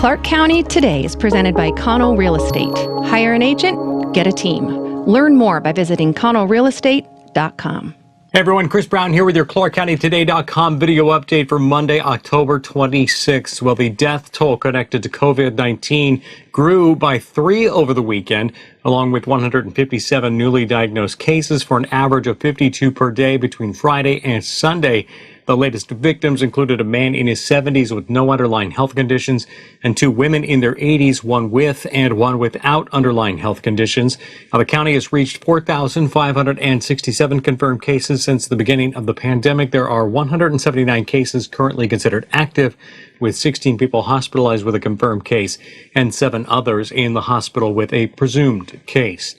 Clark County Today is presented by Connell Real Estate. Hire an agent, get a team. Learn more by visiting connellrealestate.com. Hey everyone, Chris Brown here with your ClarkCountyToday.com video update for Monday, October 26th. Well, the death toll connected to COVID-19 grew by 3 over the weekend, along with 157 newly diagnosed cases for an average of 52 per day between Friday and Sunday. The latest victims included a man in his 70s with no underlying health conditions and 2 women in their 80s, one with and one without underlying health conditions. Now, the county has reached 4,567 confirmed cases since the beginning of the pandemic. There are 179 cases currently considered active, with 16 people hospitalized with a confirmed case and 7 others in the hospital with a presumed case.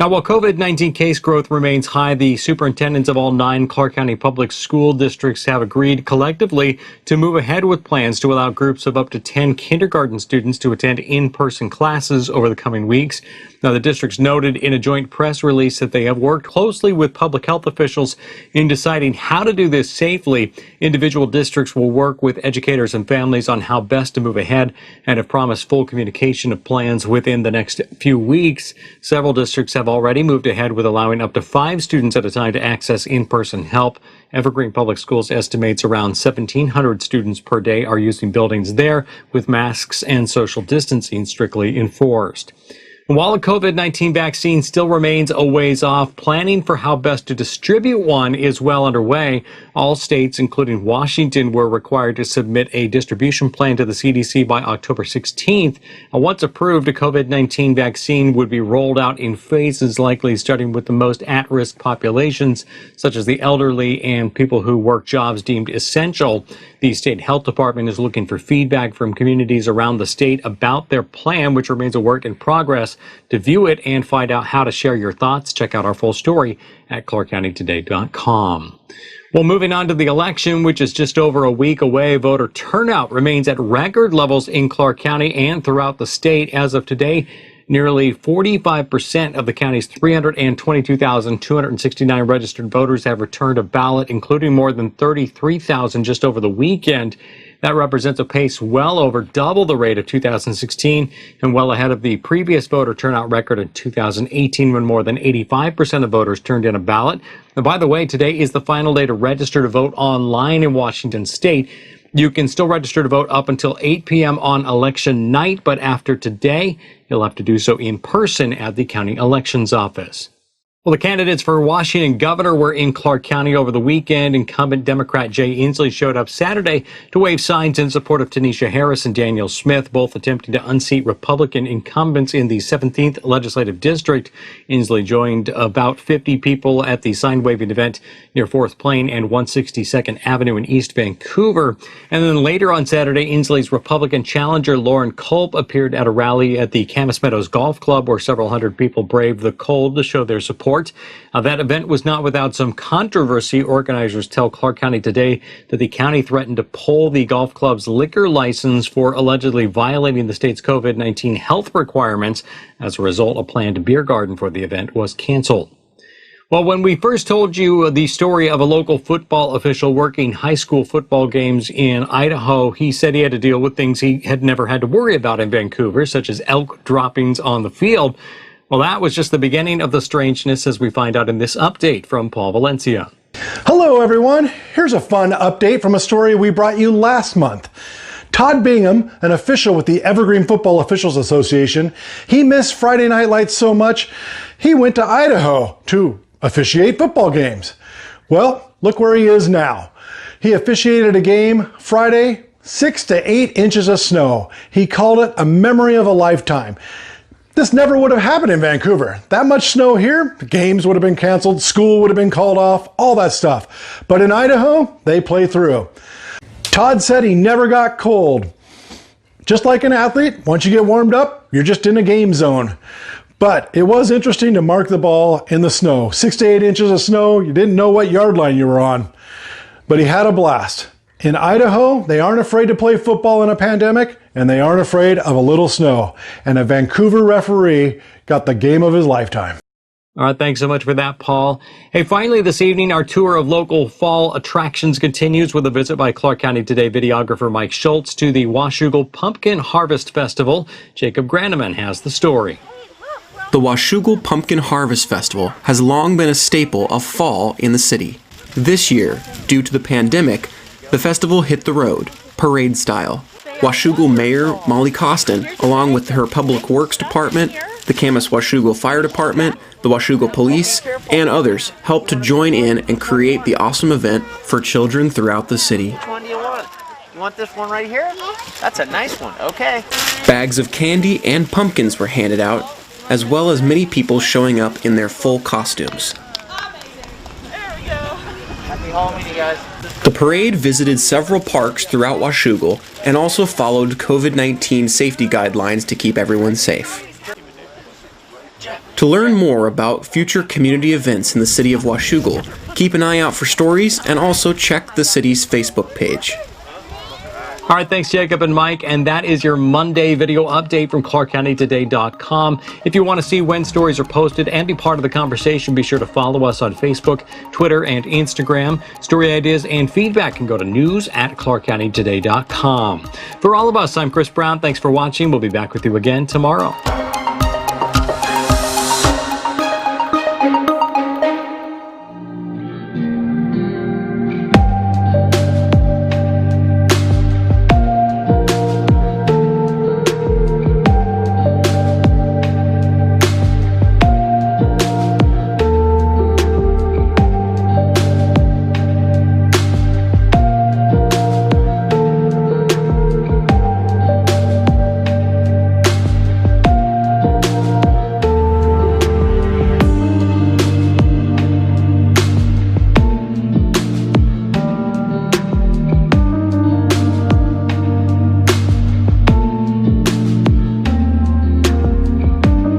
Now, while COVID-19 case growth remains high, the superintendents of all 9 Clark County public school districts have agreed collectively to move ahead with plans to allow groups of up to 10 kindergarten students to attend in-person classes over the coming weeks. Now, the districts noted in a joint press release that they have worked closely with public health officials in deciding how to do this safely. Individual districts will work with educators and families on how best to move ahead and have promised full communication of plans within the next few weeks. Several districts have already moved ahead with allowing up to 5 students at a time to access in-person help. Evergreen Public Schools estimates around 1,700 students per day are using buildings there, with masks and social distancing strictly enforced. While a COVID-19 vaccine still remains a ways off, planning for how best to distribute one is well underway. All states, including Washington, were required to submit a distribution plan to the CDC by October 16th. Once approved, a COVID-19 vaccine would be rolled out in phases, likely starting with the most at-risk populations, such as the elderly and people who work jobs deemed essential. The state health department is looking for feedback from communities around the state about their plan, which remains a work in progress. To view it and find out how to share your thoughts, check out our full story at ClarkCountyToday.com. Well, moving on to the election, which is just over a week away, voter turnout remains at record levels in Clark County and throughout the state. As of today, nearly 45% of the county's 322,269 registered voters have returned a ballot, including more than 33,000 just over the weekend. That represents a pace well over double the rate of 2016 and well ahead of the previous voter turnout record in 2018, when more than 85% of voters turned in a ballot. And by the way, today is the final day to register to vote online in Washington state. You can still register to vote up until 8 p.m. on election night, but after today, you'll have to do so in person at the county elections office. Well, the candidates for Washington governor were in Clark County over the weekend. Incumbent Democrat Jay Inslee showed up Saturday to wave signs in support of Tanisha Harris and Daniel Smith, both attempting to unseat Republican incumbents in the 17th Legislative District. Inslee joined about 50 people at the sign-waving event near 4th Plain and 162nd Avenue in East Vancouver. And then later on Saturday, Inslee's Republican challenger Lauren Culp appeared at a rally at the Camas Meadows Golf Club, where several hundred people braved the cold to show their support. That event was not without some controversy. Organizers tell Clark County Today that the county threatened to pull the golf club's liquor license for allegedly violating the state's COVID-19 health requirements. As a result, a planned beer garden for the event was canceled. Well, when we first told you the story of a local football official working high school football games in Idaho, he said he had to deal with things he had never had to worry about in Vancouver, such as elk droppings on the field. Well, that was just the beginning of the strangeness, as we find out in this update from Paul Valencia. Hello, everyone. Here's a fun update from a story we brought you last month. Todd Bingham, an official with the Evergreen Football Officials Association, he missed Friday Night Lights so much, he went to Idaho to officiate football games. Well, look where he is now. He officiated a game Friday, 6 to 8 inches of snow. He called it a memory of a lifetime. This never would have happened in Vancouver. That much snow here, the games would have been canceled, school would have been called off, all that stuff. But in Idaho, they play through. Todd said he never got cold. Just like an athlete, once you get warmed up, you're just in a game zone. But it was interesting to mark the ball in the snow. 6 to 8 inches of snow, you didn't know what yard line you were on. But he had a blast. In Idaho, they aren't afraid to play football in a pandemic, and they aren't afraid of a little snow. And a Vancouver referee got the game of his lifetime. All right, thanks so much for that, Paul. Hey, finally this evening, our tour of local fall attractions continues with a visit by Clark County Today videographer Mike Schultz to the Washougal Pumpkin Harvest Festival. Jacob Granneman has the story. The Washougal Pumpkin Harvest Festival has long been a staple of fall in the city. This year, due to the pandemic, the festival hit the road, parade style. Washougal Mayor Molly Costin, along with her Public Works Department, the Camas Washougal Fire Department, the Washougal Police, and others helped to join in and create the awesome event for children throughout the city. Which one do you want? You want this one right here? That's a nice one. Okay. Bags of candy and pumpkins were handed out, as well as many people showing up in their full costumes. There we go. Happy Halloween, you guys. The parade visited several parks throughout Washougal and also followed COVID-19 safety guidelines to keep everyone safe. To learn more about future community events in the city of Washougal, keep an eye out for stories and also check the city's Facebook page. All right, thanks, Jacob and Mike. And that is your Monday video update from ClarkCountyToday.com. If you want to see when stories are posted and be part of the conversation, be sure to follow us on Facebook, Twitter, and Instagram. Story ideas and feedback can go to news@ClarkCountyToday.com. For all of us, I'm Chris Brown. Thanks for watching. We'll be back with you again tomorrow.